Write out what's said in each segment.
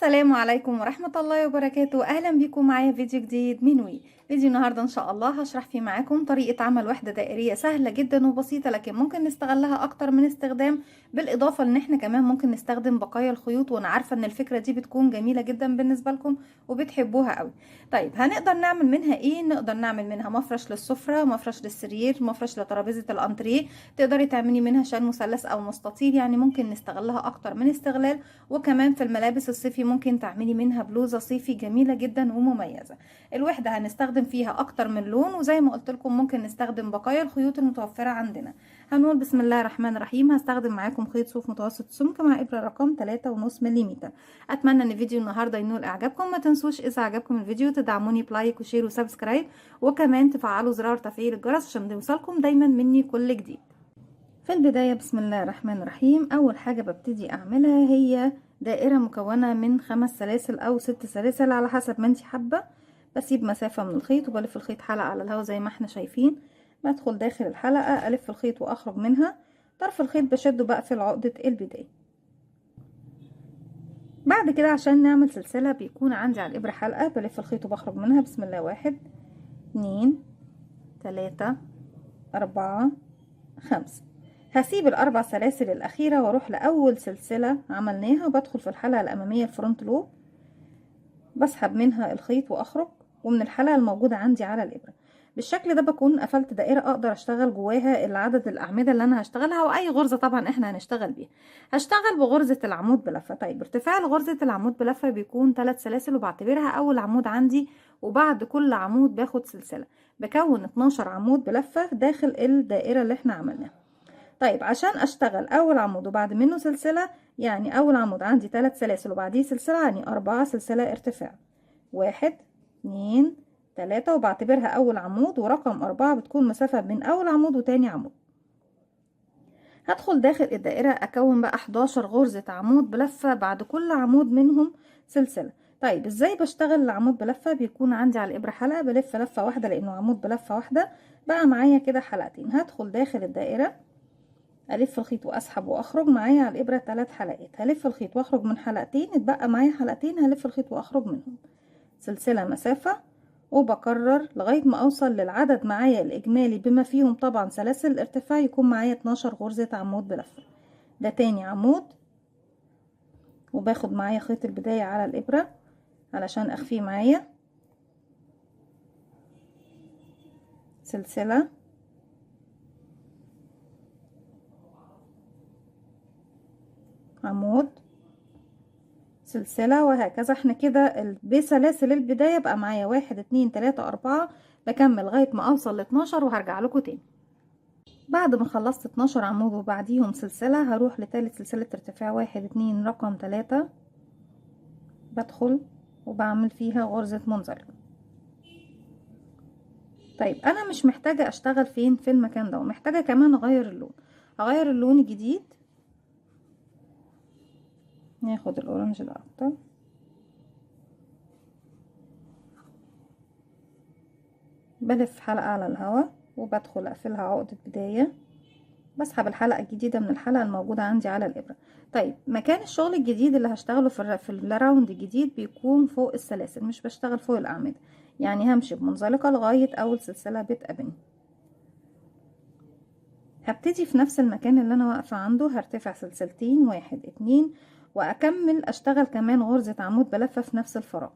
السلام عليكم ورحمة الله وبركاته. أهلا بكم معايا فيديو جديد من فيديو النهاردة إن شاء الله هشرح فيه معاكم طريقة عمل وحدة دائرية سهلة جدا وبسيطة، لكن ممكن نستغلها أكتر من استخدام. بالإضافة إن احنا كمان ممكن نستخدم بقايا الخيوط، وأنا عارفة إن الفكرة دي بتكون جميلة جدا بالنسبة لكم وبتحبوها قوي. طيب هنقدر نعمل منها إيه؟ نقدر نعمل منها مفرش للسفرة، مفرش للسرير، مفرش لترابيزة الأنتريه. تقدري تعملي منها شال مثلث أو مستطيل، يعني ممكن نستغلها أكتر من استغلال. وكمان في الملابس الصيفي ممكن تعملي منها بلوزة صيفي جميلة جدا ومميزة. الوحدة هنستخدم فيها اكتر من لون، وزي ما قلت لكم ممكن نستخدم بقايا الخيوط المتوفرة عندنا. هنقول بسم الله الرحمن الرحيم. هستخدم معاكم خيط صوف متوسط السمك مع ابرة رقم 3.5 ملم. اتمنى ان فيديو النهاردة ينول اعجابكم. ما تنسوش اذا عجبكم الفيديو تدعموني بلايك وشير وسبسكرايب، وكمان تفعلوا زرار تفعيل الجرس عشان يوصلكم دايما مني كل جديد. في البداية بسم الله الرحمن الرحيم، أول حاجة ببتدي أعملها هي دائرة مكونة من 5 سلاسل أو 6 سلاسل على حسب ما انتي حابة. بسيب مسافة من الخيط وبلف الخيط حلقة على الهواء زي ما احنا شايفين. بدخل داخل الحلقة ألف الخيط وأخرج منها. طرف الخيط بشده بقفل عقدة البداية. بعد كده عشان نعمل سلسلة بيكون عندي على الإبرة حلقة، بلف الخيط وبخرج منها. بسم الله 1 2 3 4 5. هسيب الاربع سلاسل الاخيره واروح لاول سلسله عملناها، وبدخل في الحلقه الاماميه الفرونت لوب، بسحب منها الخيط واخرج، ومن الحلقه الموجوده عندي على الابره. بالشكل ده بكون قفلت دائره اقدر اشتغل جواها العدد الاعمده اللي انا هشتغلها، واي غرزه طبعا احنا هنشتغل بيها. هشتغل بغرزه العمود بلفه. طيب ارتفاع غرزه العمود بلفه بيكون 3 سلاسل، وبعتبرها اول عمود عندي، وبعد كل عمود باخد سلسله. بكون 12 عمود بلفه داخل الدائره اللي احنا عملناها. طيب عشان اشتغل اول عمود وبعد منه سلسلة، يعني اول عمود عندي 3 سلاسل وبعديه سلسلة، يعني 4 سلسلة ارتفاع. 1 2 3، وبعتبرها اول عمود، ورقم 4 بتكون مسافة بين اول عمود وتاني عمود. هدخل داخل الدائرة اكون بقى 11 غرزة عمود بلفة بعد كل عمود منهم سلسلة. طيب ازاي بشتغل العمود بلفة؟ بيكون عندي على الابرة حلقة، بلف لفة واحدة لانه عمود بلفة واحدة، بقى معايا كده حلقتين. هدخل داخل الدائرة الف الخيط واسحب واخرج، معايا على الابره 3 حلقات. هلف الخيط واخرج من حلقتين، اتبقى معايا حلقتين هلف الخيط واخرج منهم سلسله مسافه، وبكرر لغايه ما اوصل للعدد معايا الاجمالي بما فيهم طبعا سلاسل الارتفاع يكون معايا 12 غرزه عمود بلفه. ده تاني عمود، وباخد معايا خيط البدايه على الابره علشان اخفيه معايا، سلسله عمود سلسلة، وهكذا. احنا كده بسلاسل البداية بقى معايا 1 2 3 4، بكمل لغاية ما اوصل ل 12 وهرجع لكم تاني. بعد ما خلصت 12 عمود وبعديهم سلسلة، هروح لتالت سلسلة ارتفاع 1 2 رقم 3، بدخل وبعمل فيها غرزة منزلقة. طيب انا مش محتاجة اشتغل فين في المكان ده، ومحتاجة كمان اغير اللون. اغير اللون الجديد، ناخد الاورنج ده اكتر. بلف حلقة على الهواء وبدخل اقفلها عقدة بداية، بسحب الحلقة الجديدة من الحلقة الموجودة عندي على الإبرة. طيب مكان الشغل الجديد اللي هشتغله في الراوند الجديد بيكون فوق السلاسل، مش بشتغل فوق الأعمدة. يعني همشي بمنزلقة لغاية أول سلسلة بتقابلني. هبتدي في نفس المكان اللي أنا واقفة عنده، هرتفع سلسلتين 1 2، وأكمل أشتغل كمان غرزة عمود بلفة في نفس الفراغ.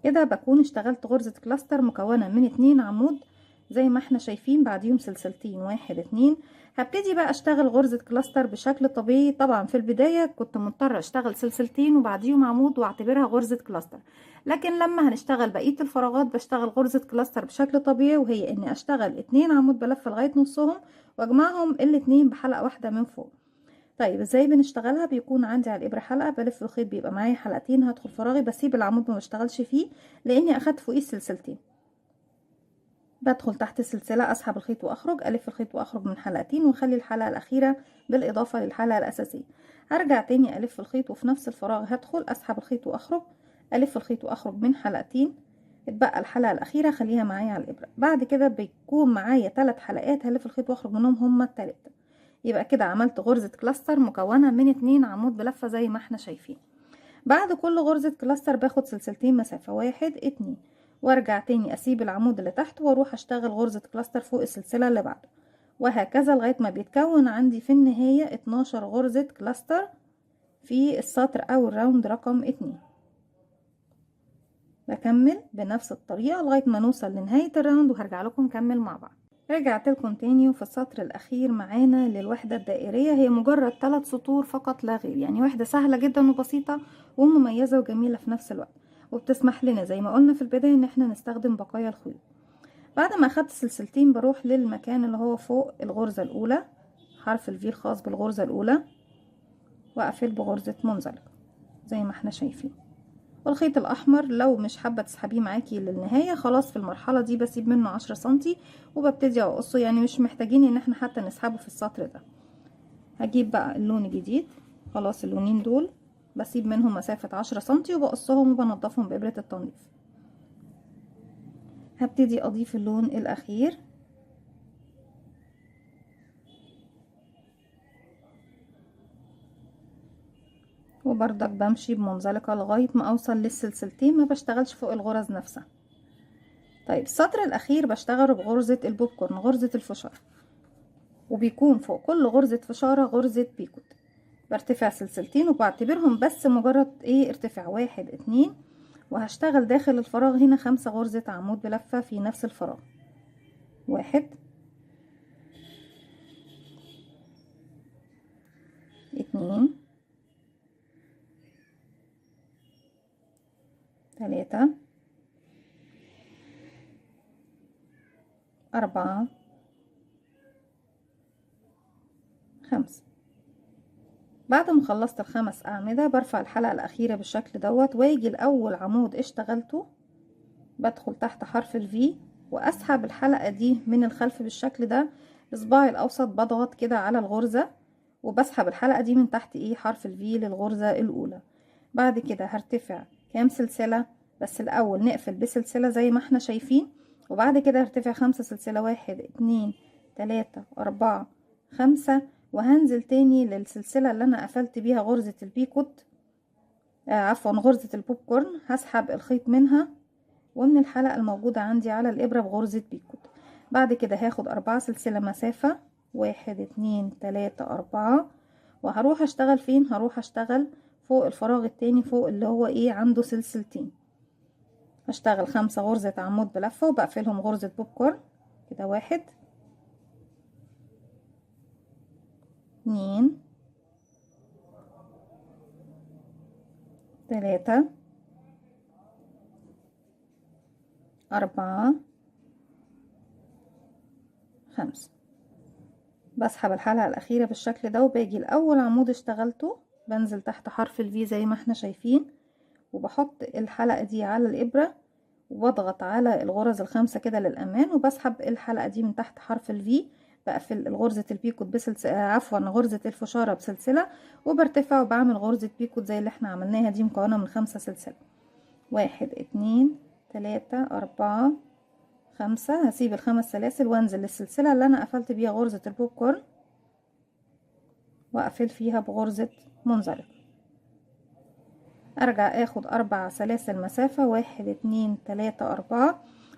كده بكون اشتغلت غرزة كلاستر مكونة من 2 عمود زي ما احنا شايفين، بعديهم سلسلتين 1 2. هبتدي بقى اشتغل غرزة كلاستر بشكل طبيعي. طبعا في البداية كنت مضطرة اشتغل سلسلتين وبعديهم عمود واعتبرها غرزة كلاستر، لكن لما هنشتغل بقية الفراغات بشتغل غرزة كلاستر بشكل طبيعي، وهي اني اشتغل 2 عمود بلفة لغاية نصهم، واجمعهم الاتنين بحلقة واحدة من فوق. طيب ازاي بنشتغلها؟ بيكون عندي على الابره حلقه، بلف الخيط بيبقى معايا حلقتين، هدخل فراغي بسيب العمود ما بشتغلش فيه لاني اخدت فوقيه السلسلتين. بدخل تحت السلسله، اسحب الخيط واخرج، الف الخيط واخرج من حلقتين، واخلي الحلقه الاخيره بالاضافه للحلقه الاساسيه. هرجع تاني الف الخيط، وفي نفس الفراغ هدخل اسحب الخيط واخرج، الف الخيط واخرج من حلقتين، اتبقى الحلقه الاخيره خليها معايا على الابره. بعد كده بيكون معايا 3 حلقات هلف الخيط واخرج منهم هما التلاتة. يبقى كده عملت غرزة كلاستر مكونة من 2 عمود بلفة زي ما احنا شايفين. بعد كل غرزة كلاستر باخد سلسلتين مسافة 1 2، وارجع تاني اسيب العمود اللي تحت واروح اشتغل غرزة كلاستر فوق السلسلة اللي بعده، وهكذا لغاية ما بيتكون عندي في النهاية 12 غرزة كلاستر في السطر او الراوند رقم 2. بكمل بنفس الطريقة لغاية ما نوصل لنهاية الراوند وهرجع لكم نكمل مع بعض. رجعت لكم تاني، وفي السطر الاخير معانا للوحدة الدائرية هي مجرد 3 سطور فقط لا غير، يعني وحدة سهلة جدا وبسيطة ومميزة وجميلة في نفس الوقت، وبتسمح لنا زي ما قلنا في البداية ان احنا نستخدم بقايا الخيوط. بعد ما اخدت سلسلتين بروح للمكان اللي هو فوق الغرزة الاولى، حرف الفي الخاص بالغرزة الاولى، واقفل بغرزة منزلقة زي ما احنا شايفين. والخيط الاحمر لو مش حابه تسحبيه معاكي للنهايه خلاص، في المرحله دي بسيب منه 10 سنتي وببتدي اقصه، يعني مش محتاجين ان احنا حتى نسحبه في السطر ده. هجيب بقى اللون الجديد، خلاص اللونين دول بسيب منهم مسافه 10 سنتي وبقصهم وبنضفهم بابره التنظيف. هبتدي اضيف اللون الاخير، وبرضك بمشي بمنزلقه لغايه ما اوصل للسلسلتين، ما بشتغلش فوق الغرز نفسها. طيب السطر الاخير بشتغل بغرزة البوب كورن، غرزة الفشار، وبيكون فوق كل غرزة فشارة غرزة بيكوت. برتفع سلسلتين وبعتبرهم بس مجرد ارتفاع 1 2، وهشتغل داخل الفراغ هنا 5 غرزة عمود بلفة في نفس الفراغ. 1 2 3 4 5. بعد ما خلصت ال5 أعمدة برفع الحلقة الأخيرة بالشكل دوت، واجي لأول عمود اشتغلته بدخل تحت حرف الفي واسحب الحلقة دي من الخلف بالشكل ده، بصباعي الاوسط بضغط كده على الغرزة وبسحب الحلقة دي من تحت حرف الفي للغرزة الاولى. بعد كده هرتفع كام سلسلة، بس الاول نقفل بسلسلة زي ما احنا شايفين، وبعد كده هرتفع 5 سلسلة 1 2 3 4 5، وهنزل تاني للسلسلة اللي انا قفلت بيها غرزة البيكوت، عفوا غرزة البوب كورن، هسحب الخيط منها ومن الحلقة الموجودة عندي على الإبرة بغرزة بيكوت. بعد كده هاخد 4 سلسلة مسافة 1 2 3 4، وهروح اشتغل فين؟ هروح اشتغل فوق الفراغ التاني، فوق اللي هو عنده سلسلتين. هشتغل 5 غرزة عمود بلفة وبقفلهم غرزة بوب كورن كده. 1 2 3 4 5. بسحب الحلقة الأخيرة بالشكل ده وباجي لأول عمود اشتغلته بنزل تحت حرف الفي زي ما احنا شايفين، وبحط الحلقة دي على الإبرة وبضغط على الغرز ال5 كده للأمان، وبسحب الحلقة دي من تحت حرف الفي، بقفل غرزة البيكوت بسلسلة، عفوا غرزة الفشارة بسلسلة، وبرتفع وبعمل غرزة بيكوت زي اللي احنا عملناها دي مكونة من 5 سلسلة. 1 2 3 4 5. هسيب ال5 سلاسل وانزل للسلسلة اللي انا قفلت بيها غرزة البوب كورن واقفل فيها بغرزة منزلقة. ارجع اخد 4 سلاسل مسافة 1 2 3 4،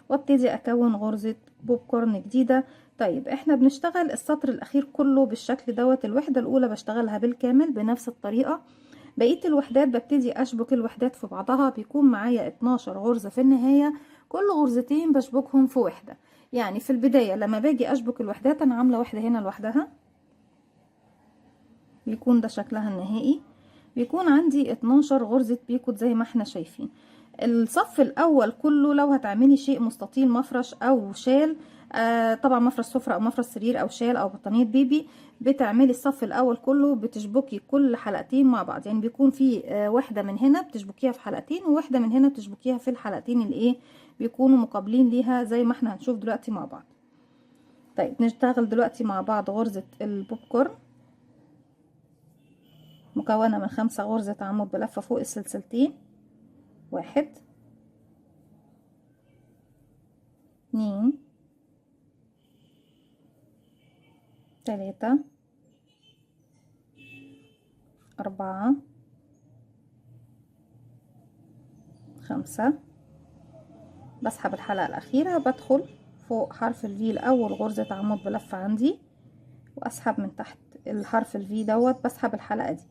وابتدي اكون غرزة بوب كورن جديدة. طيب احنا بنشتغل السطر الاخير كله بالشكل دوت، الوحدة الاولى بشتغلها بالكامل بنفس الطريقة، بقية الوحدات ببتدي اشبك الوحدات في بعضها، بيكون معايا 12 غرزة في النهاية، كل غرزتين بشبكهم في وحدة. يعني في البداية لما باجي اشبك الوحدات انا عاملة واحدة هنا لوحدها، بيكون ده شكلها النهائي، بيكون عندي 12 غرزة بيكوت زي ما احنا شايفين. الصف الاول كله لو هتعملي شيء مستطيل مفرش او شال، طبعا مفرش سفرة او مفرش سرير او شال او بطانية بيبي، بتعملي الصف الاول كله بتشبكي كل حلقتين مع بعض، يعني بيكون في واحدة من هنا بتشبكيها في حلقتين، وواحدة من هنا بتشبكيها في الحلقتين اللي بيكونوا مقابلين ليها زي ما احنا هنشوف دلوقتي مع بعض. طيب نشتغل دلوقتي مع بعض غرزة البوب كورن مكونة من 5 غرزة عمود بلفة فوق السلسلتين. 1 2 3 4 5. بسحب الحلقة الأخيرة، بدخل فوق حرف الفي الأول غرزة عمود بلفة عندي، وأسحب من تحت الحرف الفي دوت، بسحب الحلقة دي،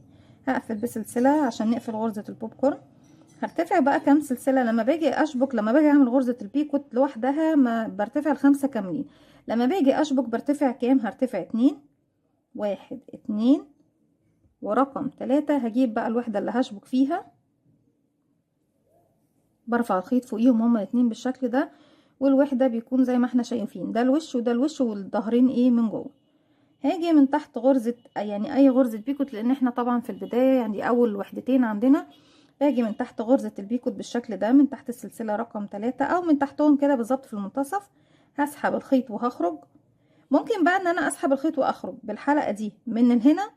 هقفل بسلسلة عشان نقفل غرزة البوب كورن. هرتفع بقى كام سلسلة لما باجي أشبك، لما باجي أعمل غرزة البيكوت لوحدها ما برتفع ال5 كاملين، لما باجي أشبك برتفع كام؟ هرتفع 2، 1 2 ورقم 3. هجيب بقى الوحدة اللي هشبك فيها، برفع الخيط فوقيهم هما الاتنين بالشكل ده، والوحدة بيكون زي ما احنا شايفين، ده الوش وده الوش والظهرين ايه من جوه. هاجي من تحت غرزة، يعني اي غرزة بيكوت، لان احنا طبعا في البداية يعني اول وحدتين عندنا، باجي من تحت غرزة البيكوت بالشكل ده، من تحت السلسلة رقم 3 او من تحتهم كده بالظبط في المنتصف. هسحب الخيط وهخرج. ممكن بقى ان انا اسحب الخيط واخرج بالحلقة دي من هنا،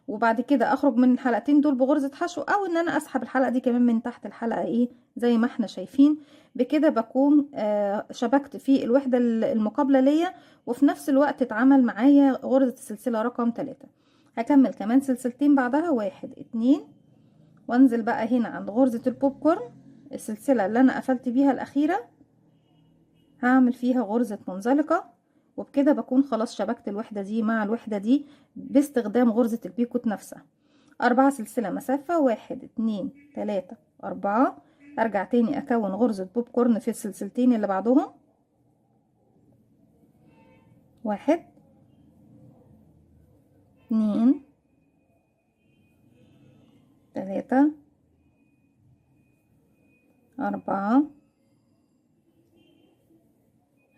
وبعد كده اخرج من الحلقتين دول بغرزة حشو، او ان انا اسحب الحلقة دي كمان من تحت الحلقة ايه زي ما احنا شايفين. بكده بكون شبكت في الوحدة المقابلة ليا، وفي نفس الوقت اتعمل معايا غرزة السلسلة رقم 3. هكمل كمان سلسلتين بعدها، 1 2، وانزل بقى هنا عند غرزة البوب كورن، السلسلة اللي انا قفلت بيها الاخيرة هعمل فيها غرزة منزلقة، وبكده بكون خلاص شبكت الوحدة دي مع الوحدة دي باستخدام غرزة البيكوت نفسها. 4 سلسلة مسافة، 1 2 3 4. ارجع تاني اكون غرزة بوب كورن في السلسلتين اللي بعدهم، 1 2 3 4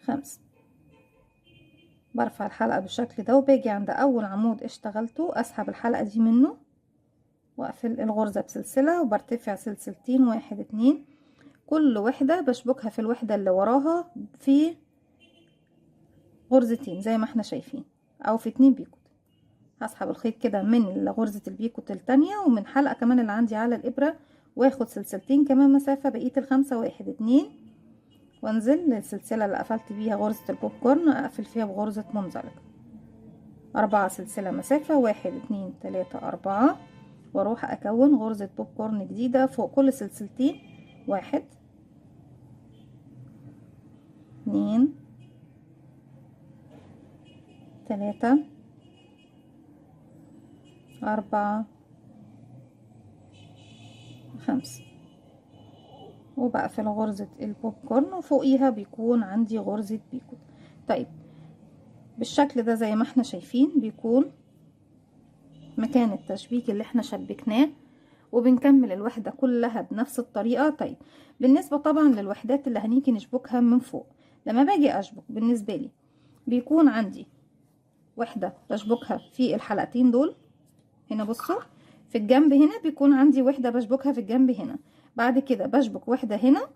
5. برفع الحلقة بالشكل ده، وباجي عند اول عمود اشتغلته اسحب الحلقة دي منه واقفل الغرزة بسلسلة، وبرتفع سلسلتين، 1 2. كل وحدة بشبكها في الوحدة اللي وراها في غرزتين زي ما احنا شايفين، او في 2 بيكوت. هسحب الخيط كده من غرزة البيكوت التانية ومن حلقة كمان اللي عندي على الابرة، واخد سلسلتين كمان مسافة، بقية ال5، 1 2، وانزل للسلسلة اللي قفلت بيها غرزة البوب كورن، اقفل فيها بغرزة منزلقة. 4 سلسلة مسافة، 1 2 3 4، واروح اكون غرزة بوب كورن جديدة فوق كل سلسلتين، 1 2 3 4 5. وبقفل غرزة البوب كورن، وفوقيها بيكون عندي غرزة بيكوت. طيب بالشكل ده زي ما احنا شايفين بيكون مكان التشبيك اللي احنا شبكناه، وبنكمل الوحدة كلها بنفس الطريقة. طيب بالنسبة طبعا للوحدات اللي هنيجي نشبكها من فوق، لما باجي اشبك بالنسبة لي بيكون عندي وحدة بشبكها في الحلقتين دول هنا، بصوا في الجنب هنا بيكون عندي وحدة بشبكها في الجنب هنا، بعد كده بشبك وحدة هنا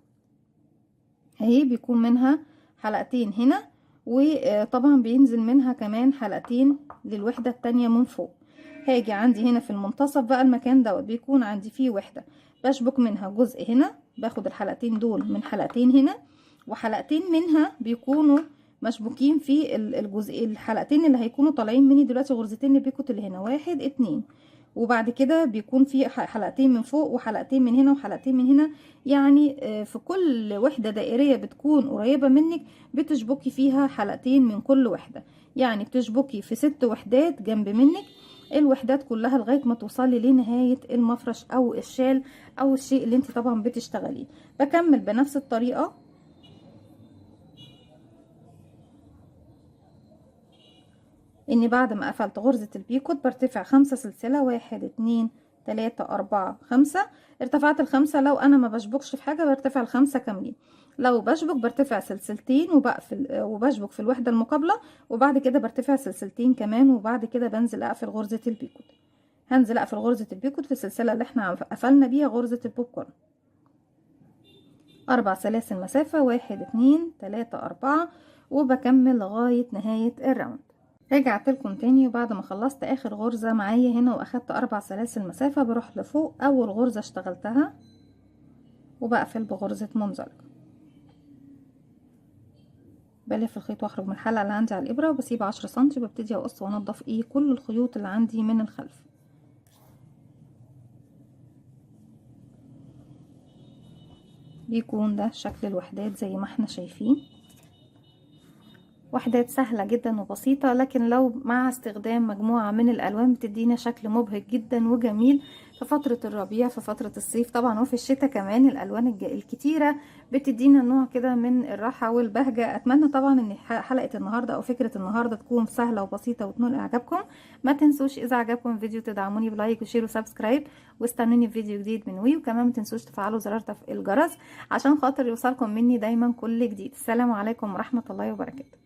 اهي بيكون منها حلقتين هنا، وطبعا بينزل منها كمان حلقتين للوحدة التانية من فوق. هاجي عندي هنا في المنتصف بقى المكان دوت بيكون عندي فيه وحدة بشبك منها جزء هنا، باخد الحلقتين دول من حلقتين هنا، وحلقتين منها بيكونوا مشبوكين في الجزء الحلقتين اللي هيكونوا طالعين مني دلوقتي غرزتين البيكوت اللي هنا، 1 2. وبعد كده بيكون في حلقتين من فوق وحلقتين من هنا وحلقتين من هنا، يعني في كل وحدة دائرية بتكون قريبة منك بتشبكي فيها حلقتين من كل وحدة، يعني بتشبكي في 6 وحدات جنب منك الوحدات كلها لغاية ما توصلي لنهاية المفرش او الشال او الشيء اللي انت طبعا بتشتغليه. بكمل بنفس الطريقة، اني بعد ما قفلت غرزة البيكوت برتفع 5 سلسلة، 1 2 3 4 5. ارتفعت ال5، لو انا ما بشبكش في حاجة برتفع ال5 كاملين، لو بشبك برتفع سلسلتين وبقفل وبشبك في الوحدة المقابلة، وبعد كده برتفع سلسلتين كمان، وبعد كده بنزل اقفل غرزة البيكوت. هنزل اقفل غرزة البيكوت في السلسلة اللي احنا قفلنا بيها غرزة البوب كورن. 4 سلاسل مسافة، 1 2 3 4، وبكمل لغاية نهاية الراوند. رجعت لكم تاني، وبعد ما خلصت اخر غرزة معايا هنا واخدت 4 سلاسل مسافة، بروح لفوق اول غرزة اشتغلتها وبقفل بغرزة منزلقة، بلف الخيط واخرج من الحلقة اللي عندي على الابرة، وبسيب 10 سنتي، وببتدي اقص وانضف كل الخيوط اللي عندي من الخلف. بيكون ده شكل الوحدات زي ما احنا شايفين. وحدات سهلة جدا وبسيطة، لكن لو مع استخدام مجموعة من الألوان بتدينا شكل مبهج جدا وجميل في فترة الربيع، في فترة الصيف طبعا، وفي الشتاء كمان. الألوان الكتيرة بتدينا نوع كده من الراحة والبهجة. أتمنى طبعا ان حلقة النهاردة أو فكرة النهاردة تكون سهلة وبسيطة وتنول إعجابكم. ما تنسوش إذا عجبكم الفيديو تدعموني بلايك وشير وسبسكرايب، واستنوني في فيديو جديد من وي. وكمان ما تنسوش تفعلوا زرار الجرس عشان خاطر يوصلكم مني دايما كل جديد. السلام عليكم ورحمة الله وبركاته.